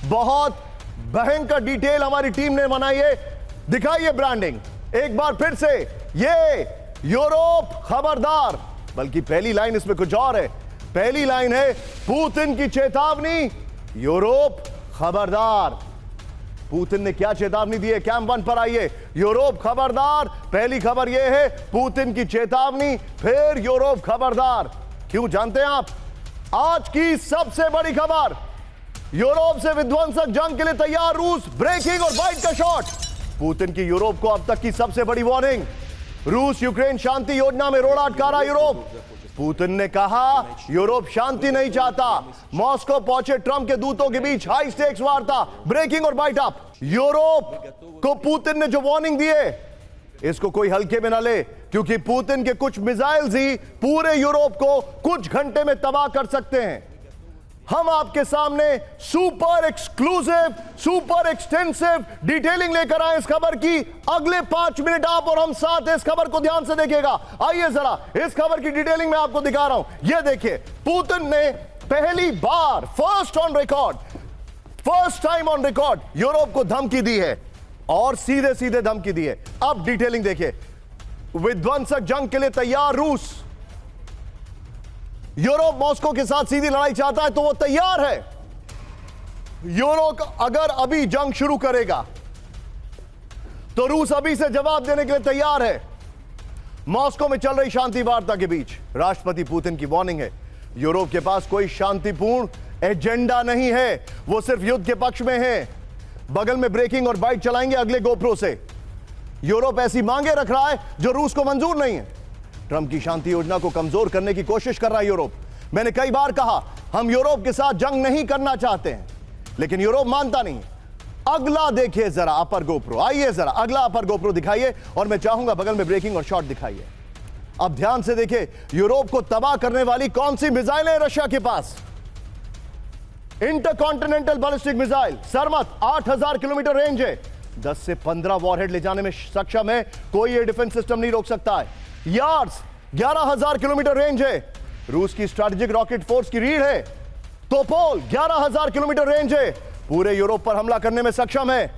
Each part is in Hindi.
बहुत भयंकर डिटेल हमारी टीम ने बनाई है। दिखाइए ब्रांडिंग एक बार फिर से। ये यूरोप खबरदार, बल्कि पहली लाइन इसमें कुछ और है। पहली लाइन है पुतिन की चेतावनी, यूरोप खबरदार। पुतिन ने क्या चेतावनी दी है? कैंप 1 पर आइए। यूरोप खबरदार, पहली खबर यह है पुतिन की चेतावनी, फिर यूरोप खबरदार। क्यों जानते हैं आप? आज की सबसे बड़ी खबर, यूरोप से विध्वंसक जंग के लिए तैयार रूस, ब्रेकिंग और बाइट का शॉट। पुतिन की यूरोप को अब तक की सबसे बड़ी वार्निंग। रूस यूक्रेन शांति योजना में रोड़ा अटका रहा यूरोप। पुतिन ने कहा यूरोप शांति नहीं चाहता। मॉस्को पहुंचे ट्रंप के दूतों के बीच हाई स्टेक्स वार्ता, ब्रेकिंग और बाइट अप। यूरोप को पुतिन ने जो वार्निंग दी है, इसको कोई हल्के में ना ले, क्योंकि पुतिन के कुछ मिसाइल्स ही पूरे यूरोप को कुछ घंटे में तबाह कर सकते हैं। हम आपके सामने super exclusive, super extensive detailing लेकर आए इस खबर की। अगले 5 मिनट आप और हम साथ इस खबर को ध्यान से देखिएगा। आइए जरा इस खबर की डिटेलिंग मैं आपको दिखा रहा हूं। यह देखिए, पुतिन ने पहली बार first time on record Europe को धमकी दी है, और सीधे सीधे धमकी दी है। अब डिटेलिंग देखिए। विध्वंसक जंग के लिए तैयार रूस। यूरोप मॉस्को के साथ सीधी लड़ाई चाहता है तो वो तैयार है। यूरोप अगर अभी जंग शुरू करेगा तो रूस अभी से जवाब देने के लिए तैयार है। मॉस्को में चल रही शांति वार्ता के बीच राष्ट्रपति पुतिन की वार्निंग है, यूरोप के पास कोई शांतिपूर्ण एजेंडा नहीं है, वो सिर्फ युद्ध के पक्ष में है। बगल में ब्रेकिंग और बाइट चलाएंगे अगले गोप्रो से। यूरोप ऐसी मांगे रख रहा है जो रूस को मंजूर नहीं है। ट्रंप की शांति योजना को कमजोर करने की कोशिश कर रहा है यूरोप। मैंने कई बार कहा हम यूरोप के साथ जंग नहीं करना चाहते हैं, लेकिन यूरोप मानता नहीं। अगला देखिए जरा अपर गोप्रो। आइए जरा अगला अपर गोप्रो दिखाइए, और मैं चाहूंगा बगल में ब्रेकिंग और शॉट दिखाइए। अब ध्यान से देखिए, यूरोप को तबाह करने वाली कौन सी मिसाइल है रशिया के पास? Intercontinental ballistic missile Sarmat, 8000 kilometre range है, 10 से 15 वॉरहेड ले जाने में सक्षम है। कोई ये डिफेंस सिस्टम नहीं रोक सकता है। यार्ड्स, 11000 किलोमीटर रेंज है। रूस की स्ट्रैटेजिक रॉकेट फोर्स की रीढ़ है। तोपोल, 11000 किलोमीटर रेंज है, पूरे यूरोप पर हमला करने में सक्षम है।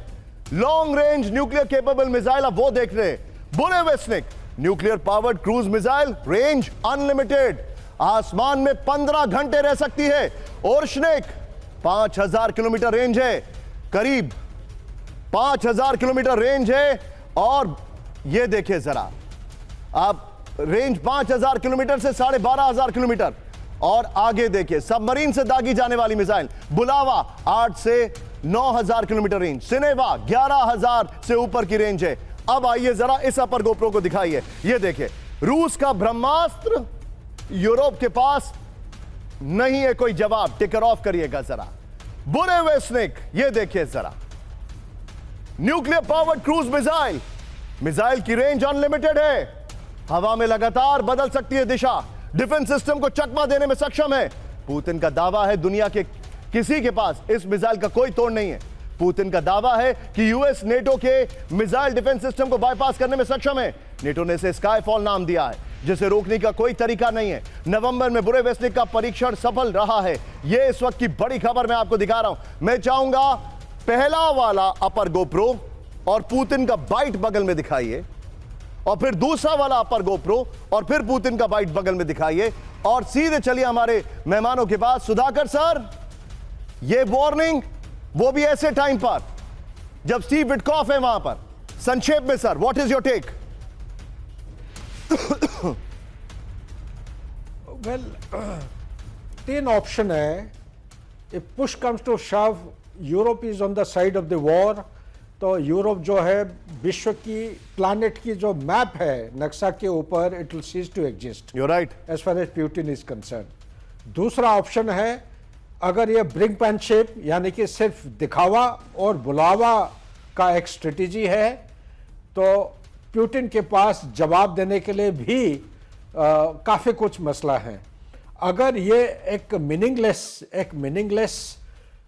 Long range nuclear capable missile अब वो देख रहे। Burevestnik, nuclear powered cruise missile, range unlimited, आसमान में 15 घंटे रह सकती है। ओर्शनिक, 5000 किलोमीटर रेंज है, करीब 5000 किलोमीटर रेंज है। और ये देखिए जरा, आप रेंज 5000 किलोमीटर से 12500 किलोमीटर। और आगे देखिए, सबमरीन से दागी जाने वाली मिसाइल बुलावा, 8 से 9000 किलोमीटर रेंज। सिनेवा, 11000 से ऊपर की रेंज है। अब आइए जरा इस अपर गोप्रो को दिखाइए। ये देखिए, रूस का ब्रह्मास्त्र यूरोप के पास नहीं है कोई जवाब। टिकर ऑफ करिएगा जरा। बुरेवेस्निक, ये देखिए जरा, nuclear powered cruise missile, missile की रेंज अनलिमिटेड है, हवा में लगातार बदल सकती है दिशा, डिफेंस सिस्टम को चकमा देने में सक्षम है। पुतिन का दावा है दुनिया के किसी के पास इस मिसाइल का कोई तोड़ नहीं है। पुतिन का दावा है कि यूएस नेटो के मिसाइल डिफेंस सिस्टम को बाईपास करने में सक्षम है। नेटो ने इसे स्काईफॉल नाम दिया है, जिसे रोकने का कोई तरीका नहीं है। नवंबर में बुरेवेस्निक का परीक्षण सफल रहा है। यह इस वक्त की बड़ी खबर मैं आपको दिखा रहा हूं। मैं चाहूंगा पहला वाला अपर गोप्रो और पुतिन का बाइट बगल में दिखाइए, और फिर दूसरा वाला अपर गोप्रो और फिर पुतिन का बाइट बगल में दिखाइए, और सीधे चलिए हमारे मेहमानों के पास। सुधाकर सर, ये वार्निंग वो भी ऐसे टाइम पर जब स्टीव विटकॉफ है वहां पर। संक्षेप में sir, what is your take? Well, 3 option है। If push comes to shove, Europe is on the side of the war, तो यूरोप जो है विश्व की प्लानेट की जो मैप है नक्शा के ऊपर, it will cease to exist. You right, as far as Putin is concern. दूसरा ऑप्शन है, अगर ये ब्रिंकमैनशिप यानी कि सिर्फ दिखावा और बुलावा का एक स्ट्रेटेजी है, तो पुतिन के पास जवाब देने के लिए भी काफ़ी कुछ मसला है। अगर ये एक मीनिंगलेस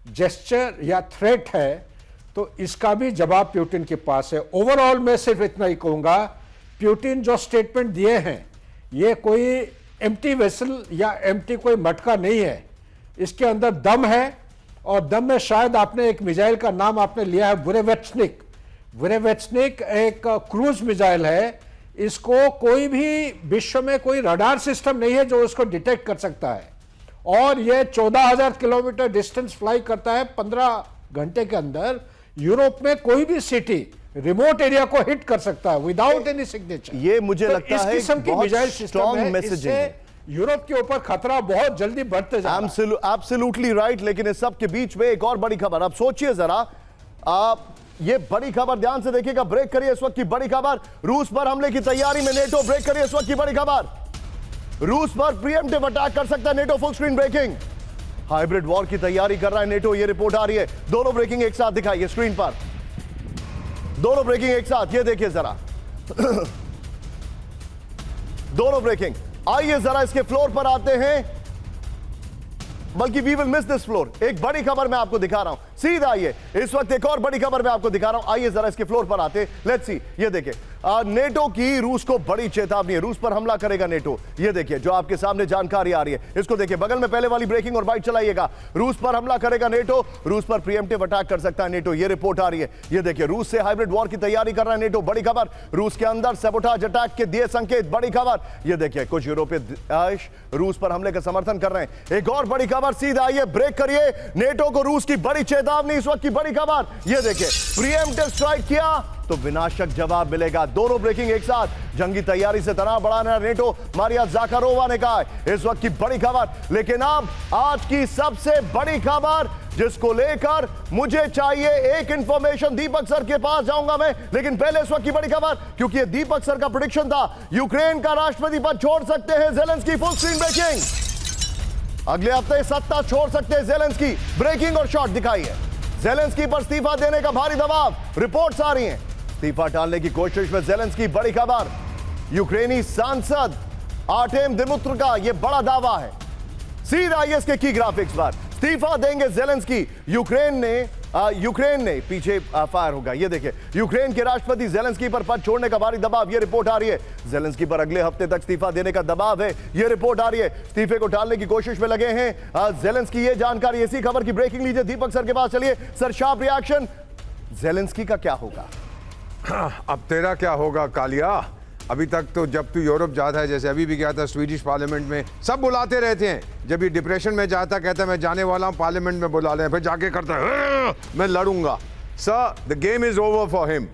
जेस्चर या थ्रेट है, तो इसका भी जवाब पुतिन के पास है। ओवरऑल मैं सिर्फ इतना ही कहूँगा, पुतिन जो स्टेटमेंट दिए हैं, ये कोई एम्प्टी वेसल या एम्प्टी कोई मटका नहीं है। इसके अंदर दम है और दम में शायद आपने एक मिसाइल का नाम आपने लिया है बुरेवेट्सनिक। बुरेवेट्सनिक एक क्रूज मिसाइल है। इसको कोई भी विश्व में कोई रडार सिस्टम नहीं है जो उसको डिटेक्ट कर सकता है, और ये 14,000 किलोमीटर डिस्टेंस फ्लाई करता है 15 घंटे के अंदर। यूरोप में कोई भी सिटी रिमोट एरिया को हिट कर सकता है विदाउट एनी सिग्नेचर। ये मुझे लगता इस है किस्म की बहुत मिसाइल सिस्टम strong है, messaging इससे है। यूरोप के ऊपर खतरा बहुत जल्दी बढ़ते जा रहा है। Absolutely right. लेकिन इस सब के बीच में एक और बड़ी खबर, अब सोचिए जरा, आप ये बड़ी खबर ध्यान से देखिएगा। ब्रेक करिए इस वक्त की बड़ी खबर, रूस पर हमले की तैयारी में नेटो। ब्रेक करिए इस वक्त की बड़ी खबर, रूस पर प्रीएम्प्टिव अटैक कर सकता है NATO. Full screen breaking, hybrid war की तैयारी कर रहा है नेटो, ये रिपोर्ट आ रही है। दोनों ब्रेकिंग एक साथ दिखाइए स्क्रीन पर, दोनों ब्रेकिंग एक साथ, ये देखिए जरा दोनों ब्रेकिंग। आइए जरा इसके फ्लोर पर आते हैं, बल्कि we will miss this floor. एक बड़ी खबर मैं आपको दिखा रहा हूं, सीधा आइए इस वक्त एक और बड़ी खबर मैं आपको दिखा रहा हूं। आइए जरा इसके फ्लोर पर आते, लेट्स सी। ये देखिए नेटो की रूस को बड़ी चेतावनी है, रूस पर हमला करेगा नेटो। ये देखिए जो आपके सामने जानकारी आ रही है, इसको देखिए बगल में पहले वाली ब्रेकिंग और बाइट चलाइएगा। रूस पर हमला करेगा नेटो, रूस पर प्रीएम्प्टिव अटैक कर सकता है नेटो, ये रिपोर्ट आ रही है। ये देखिए रूस से हाइब्रिड वॉर की तैयारी कर रहा है नेटो, बड़ी खबर। रूस के अंदर सैबोटाज अटैक के दिए संकेत, बड़ी खबर। ये देखिए कुछ यूरोपीय देश रूस पर हमले का समर्थन कर रहे हैं, एक और बड़ी खबर। सीधा आइए, ब्रेक करिए, नेटो को रूस की बड़ी चेतावनी, इस वक्त की बड़ी खबर। ये देखिए प्रीएम्प्टिव स्ट्राइक किया तो विनाशक जवाब मिलेगा। दोनों ब्रेकिंग एक साथ, जंगी तैयारी से तनाव बढ़ाना नेटो, मारिया ज़ाखारोवा ने कहा है, इस वक्त की बड़ी खबर। लेकिन अब आज की सबसे बड़ी खबर जिसको लेकर मुझे चाहिए एक इंफॉर्मेशन, दीपक सर के पास जाऊंगा मैं, लेकिन पहले इस वक्त की बड़ी खबर, क्योंकि ये दीपक सर का प्रेडिक्शन था, यूक्रेन का राष्ट्रपति पद छोड़ सकते हैं ज़ेलेंस्की। फुल स्क्रीन ब्रेकिंग, अगले हफ्ते सत्ता छोड़ सकते हैं ज़ेलेंस्की। ब्रेकिंग और शॉट दिखाइए, ज़ेलेंस्की पर इस्तीफा देने का भारी दबाव, रिपोर्ट्स आ रही हैं, इस्तीफा डालने की कोशिश में ज़ेलेंस्की। बड़ी खबर, यूक्रेनी सांसद आर्टेम दिमुत्र का यह बड़ा दावा है। सीधा आइए इसके की ग्राफिक्स पर, इस्तीफा देंगे ज़ेलेंस्की। यूक्रेन ने पीछे फायर होगा, ये देखिए यूक्रेन के राष्ट्रपति ज़ेलेंस्की पर पद छोड़ने का भारी दबाव, ये रिपोर्ट आ रही है। ज़ेलेंस्की पर अगले हफ्ते तक इस्तीफा देने का दबाव है, ये रिपोर्ट आ रही है। इस्तीफे को टालने की कोशिश में लगे हैं ज़ेलेंस्की, ये जानकारी, इसी खबर की ब्रेकिंग लीजिए दीपक सर के पास चलिए। सर शार्प रिएक्शन, ज़ेलेंस्की का क्या होगा? अब तेरा क्या होगा कालिया? अभी तक तो जब तू यूरोप जाता है, जैसे अभी भी गया था स्वीडिश पार्लियामेंट में, सब बुलाते रहते हैं। जब ये डिप्रेशन में जाता कहता है मैं जाने वाला हूँ, पार्लियामेंट में बुला ले, फिर जाके करता है मैं लड़ूंगा। Sir the game is over for him.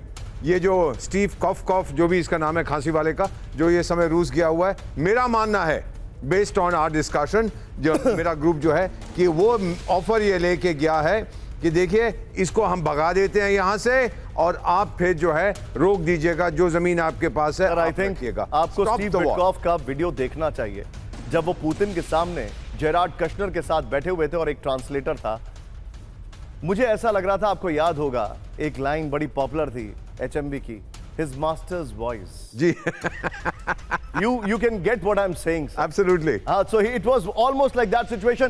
ये जो स्टीव कॉफ जो भी इसका नाम है, खांसी वाले का, जो ये समय रूस गया हुआ है, मेरा मानना है बेस्ड ऑन आवर डिस्कशन, जो मेरा ग्रुप जो है, कि वो ऑफर ये लेके गया है कि देखिए इसको हम भगा देते हैं यहाँ से, और आप फिर जो है रोक दीजिएगा, जो जमीन आपके पास है आई थिंक आपको स्टीव विटकॉफ का वीडियो देखना चाहिए, जब वो पुतिन के सामने जेरार्ड कश्नर के साथ बैठे हुए थे और एक ट्रांसलेटर था। मुझे ऐसा लग रहा था, आपको याद होगा एक लाइन बड़ी पॉपुलर थी HMV की, his master's voice. Ji You can get what I'm saying, sir. Absolutely. So it was almost like that situation.